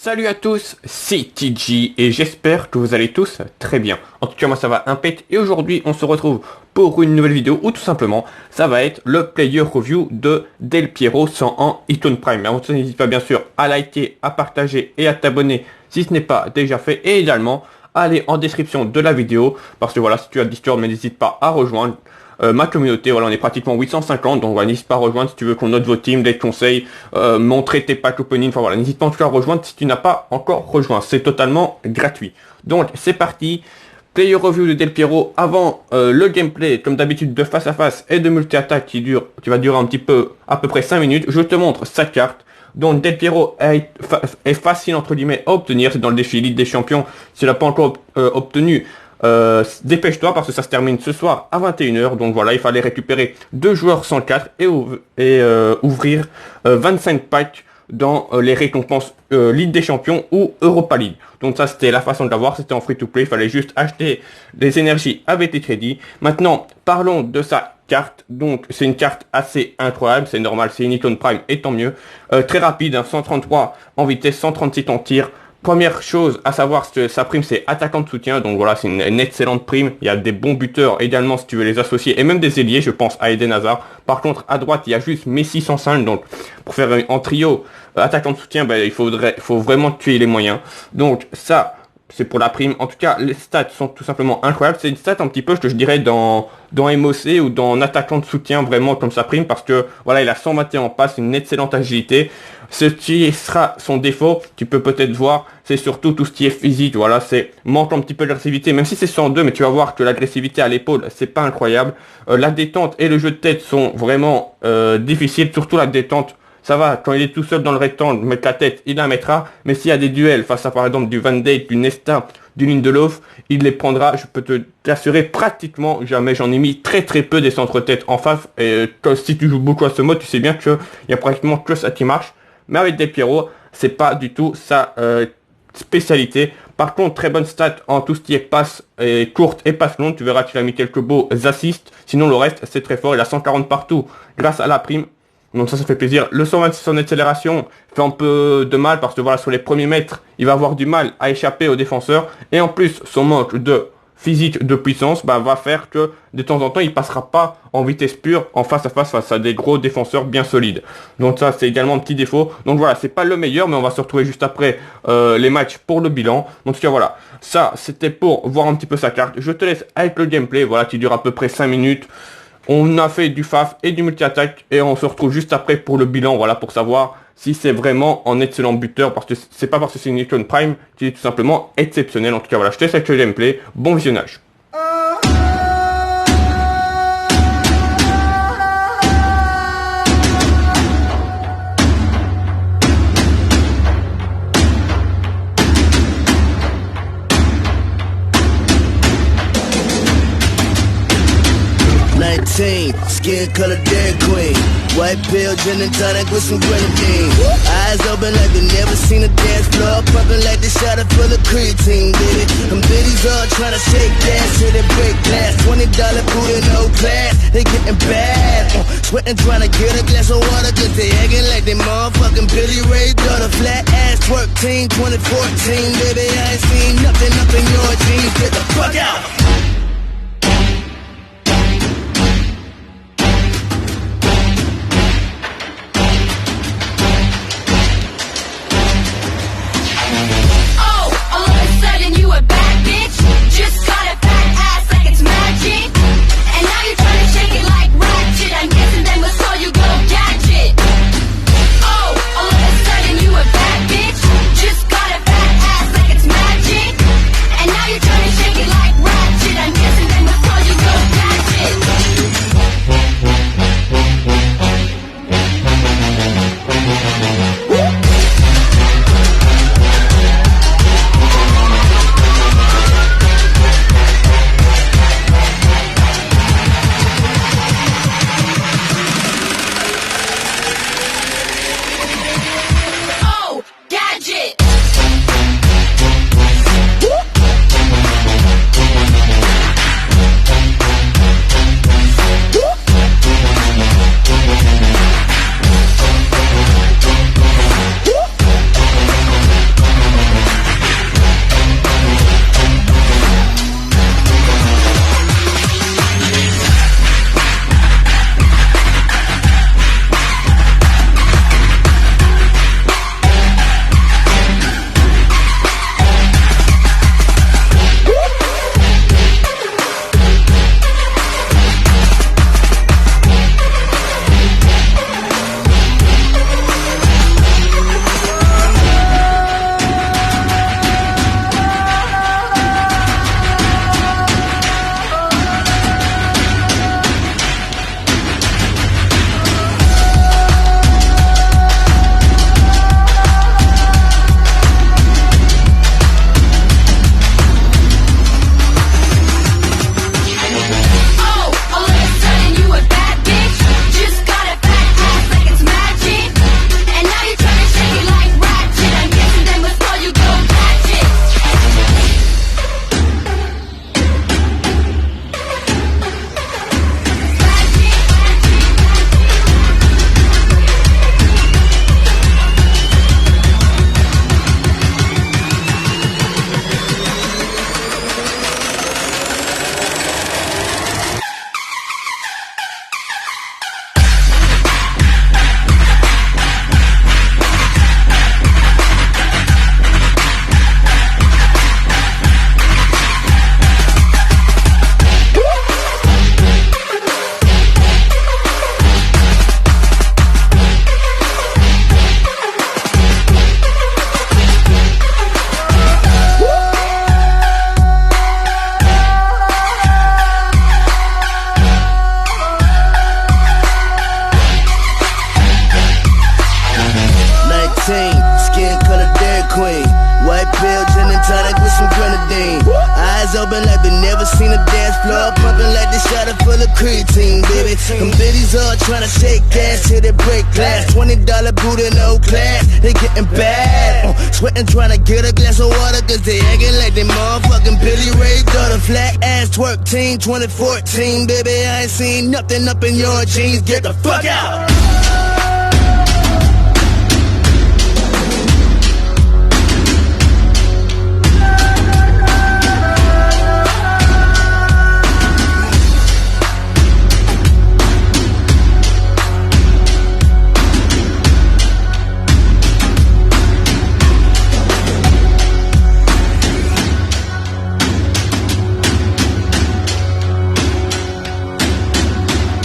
Salut à tous, c'est TG et j'espère que vous allez tous très bien. En tout cas moi ça va impec et aujourd'hui on se retrouve pour une nouvelle vidéo où tout simplement ça va être le player review de Del Piero 101 Hitone Prime. Mais n'hésite pas bien sûr à liker, à partager et à t'abonner si ce n'est pas déjà fait et également à aller en description de la vidéo parce que voilà si tu as Discord mais n'hésite pas à rejoindre ma communauté. Voilà, on est pratiquement 850, donc voilà, n'hésite pas à rejoindre si tu veux qu'on note vos teams, des conseils, montrer tes packs opening, enfin voilà, n'hésite pas en tout cas à rejoindre si tu n'as pas encore rejoint, c'est totalement gratuit. Donc c'est parti, player review de Del Piero. Avant le gameplay, comme d'habitude de face à face et de multi-attaque qui va durer un petit peu, à peu près 5 minutes, je te montre sa carte. Donc Del Piero est facile entre guillemets à obtenir, c'est dans le défi Ligue des Champions, si tu l'as pas encore obtenu. Dépêche-toi parce que ça se termine ce soir à 21h. Donc voilà, il fallait récupérer 2 joueurs 104 et ouvrir 25 packs dans les récompenses Ligue des Champions ou Europa League. Donc ça c'était la façon de l'avoir, c'était en free to play, il fallait juste acheter des énergies avec tes crédits. Maintenant parlons de sa carte. Donc c'est une carte assez incroyable, c'est normal, c'est une Hitone Prime et tant mieux. Très rapide, hein, 133 en vitesse, 136 en tir. Première chose à savoir, c'est que sa prime c'est attaquant de soutien, donc voilà c'est une excellente prime. Il y a des bons buteurs également si tu veux les associer et même des ailiers, je pense à Eden Hazard. Par contre à droite il y a juste Messi 105, donc pour faire en trio attaquant de soutien, il faut vraiment tuer les moyens. Donc ça c'est pour la prime. En tout cas les stats sont tout simplement incroyables. C'est une stat un petit peu je dirais dans MOC ou dans attaquant de soutien vraiment comme sa prime parce que voilà il a 121 en passe, une excellente agilité. Ce qui sera son défaut, tu peux peut-être voir, c'est surtout tout ce qui est physique, voilà, c'est manque un petit peu d'agressivité, même si c'est 102, mais tu vas voir que l'agressivité à l'épaule, c'est pas incroyable. La détente et le jeu de tête sont vraiment difficiles, surtout la détente, ça va, quand il est tout seul dans le rectangle, mettre la tête, il la mettra, mais s'il y a des duels face à par exemple du Van Dijk, du Nesta, du Lindelof, il les prendra, je peux te t'assurer pratiquement jamais, j'en ai mis très peu des centres-tête en face, et si tu joues beaucoup à ce mode, tu sais bien qu'il y a pratiquement que ça qui marche. Mais avec Del Piero, c'est pas du tout sa spécialité. Par contre, très bonne stat en tout ce qui est passe courte et passe longue. Tu verras qu'il a mis quelques beaux assists. Sinon, le reste, c'est très fort. Il a 140 partout grâce à la prime. Donc ça fait plaisir. Le 126 en accélération fait un peu de mal parce que voilà, sur les premiers mètres, il va avoir du mal à échapper aux défenseurs. Et en plus, son manque de physique de puissance va faire que de temps en temps il passera pas en vitesse pure en face à des gros défenseurs bien solides. Donc ça c'est également un petit défaut. Donc voilà, c'est pas le meilleur mais on va se retrouver juste après les matchs pour le bilan. Donc en tout cas voilà, ça c'était pour voir un petit peu sa carte. Je te laisse avec le gameplay, voilà, qui dure à peu près 5 minutes. On a fait du FAF et du multi-attaque et on se retrouve juste après pour le bilan, voilà, pour savoir si c'est vraiment un excellent buteur, parce que c'est pas parce que c'est une Hitone Prime qui est tout simplement exceptionnel. En tout cas voilà, je te laisse avec le gameplay, bon visionnage. Skin color Dairy Queen, white pill, gin and tonic with some grenadine. Eyes open like they never seen a dance floor, pumping like they shot it full of creatine, baby. Them biddies all trying to shake gas till they break glass. $20 food in no class, they getting bad. Sweating trying to get a glass of water, cause they acting like they motherfucking Billy Ray daughter. Flat ass twerk team 2014, baby. I ain't seen nothing up in your jeans. Get the fuck out. Shake it like ratchet. open like they never seen a dance floor. Pumping like they shot it full of creatine, baby. Them biddies all trying to shake gas till they break glass. $20 booty, no class, they getting bad. Sweating trying to get a glass of water, cause they acting like they motherfucking Billy Ray daughter. Flat ass twerk team 2014, baby. I ain't seen nothing up in your jeans. Get the fuck out.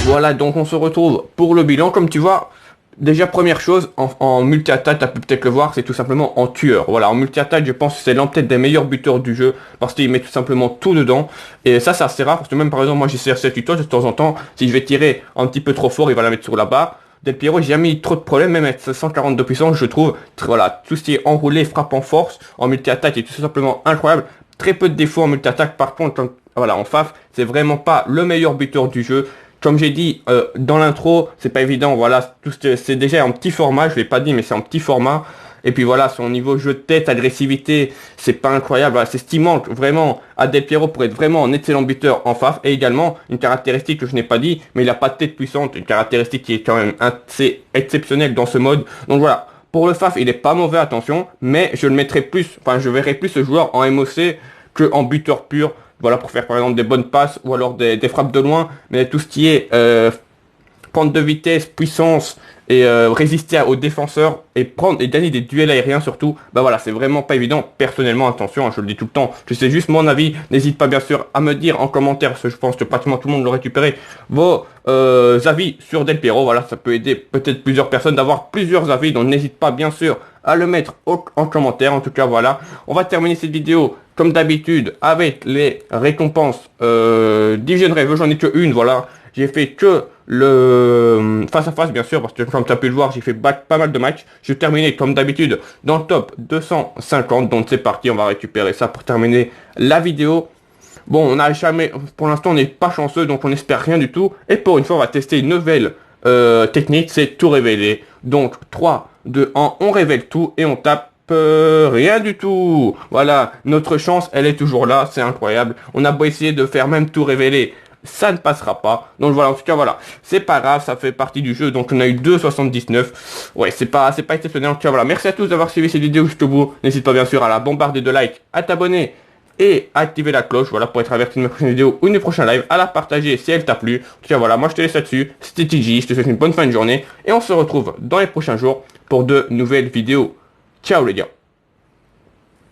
Voilà, donc on se retrouve pour le bilan. Comme tu vois, déjà première chose, en multi-attaque, tu as pu peut-être le voir, c'est tout simplement en tueur. Voilà, en multi-attaque, je pense que c'est l'un peut-être des meilleurs buteurs du jeu, parce qu'il met tout simplement tout dedans. Et ça, c'est assez rare, parce que même par exemple, moi j'essaie cette tuto de temps en temps, si je vais tirer un petit peu trop fort, il va la mettre sur la barre. Del Piero, j'ai jamais eu trop de problèmes, même avec 140 de puissance, je trouve, voilà, tout ce qui est enroulé, frappe en force, en multi-attaque est tout simplement incroyable. Très peu de défauts en multi-attaque, par contre, voilà, en FAF, c'est vraiment pas le meilleur buteur du jeu. Comme j'ai dit dans l'intro, c'est pas évident, voilà, c'est déjà un petit format, je l'ai pas dit, mais c'est un petit format. Et puis voilà, son niveau jeu de tête, agressivité, c'est pas incroyable, voilà, c'est ce qui manque vraiment à Del Piero pour être vraiment un excellent buteur en FAF. Et également, une caractéristique que je n'ai pas dit, mais il a pas de tête puissante, une caractéristique qui est quand même assez exceptionnelle dans ce mode. Donc voilà, pour le FAF, il est pas mauvais, attention, mais je le mettrai plus, enfin je verrai plus ce joueur en MOC que en buteur pur. Voilà, pour faire par exemple des bonnes passes ou alors des frappes de loin. Mais tout ce qui est prendre de vitesse, puissance et résister aux défenseurs et gagner des duels aériens surtout, bah voilà, c'est vraiment pas évident. Personnellement, attention, hein, je le dis tout le temps, je sais juste mon avis. N'hésite pas bien sûr à me dire en commentaire, parce que je pense que pratiquement tout le monde l'a récupéré, vos avis sur Del Piero. Voilà, ça peut aider peut-être plusieurs personnes d'avoir plusieurs avis, donc n'hésite pas bien sûr à le mettre en commentaire. En tout cas, voilà, on va terminer cette vidéo comme d'habitude avec les récompenses Division Rêve. J'en ai que une, voilà. J'ai fait que le face à face bien sûr, parce que comme tu as pu le voir, j'ai fait pas mal de matchs. Je terminé comme d'habitude dans le top 250, donc c'est parti, on va récupérer ça pour terminer la vidéo. Bon, on n'a jamais, pour l'instant on n'est pas chanceux, donc on n'espère rien du tout. Et pour une fois on va tester une nouvelle technique, c'est tout révéler. Donc 3, 2, 1, on révèle tout et on tape rien du tout. Voilà, notre chance elle est toujours là, c'est incroyable. On a beau essayer de faire même tout révéler, ça ne passera pas. Donc voilà, en tout cas voilà, c'est pas grave, ça fait partie du jeu. Donc on a eu 2,79. Ouais, c'est pas exceptionnel. En tout cas voilà, merci à tous d'avoir suivi cette vidéo jusqu'au bout. N'hésite pas bien sûr à la bombarder de likes, à t'abonner et à activer la cloche, voilà, pour être averti de mes prochaines vidéos ou de mes prochains lives, à la partager si elle t'a plu. En tout cas voilà, moi je te laisse là-dessus. C'était TJ, je te souhaite une bonne fin de journée et on se retrouve dans les prochains jours pour de nouvelles vidéos. Ciao les gars.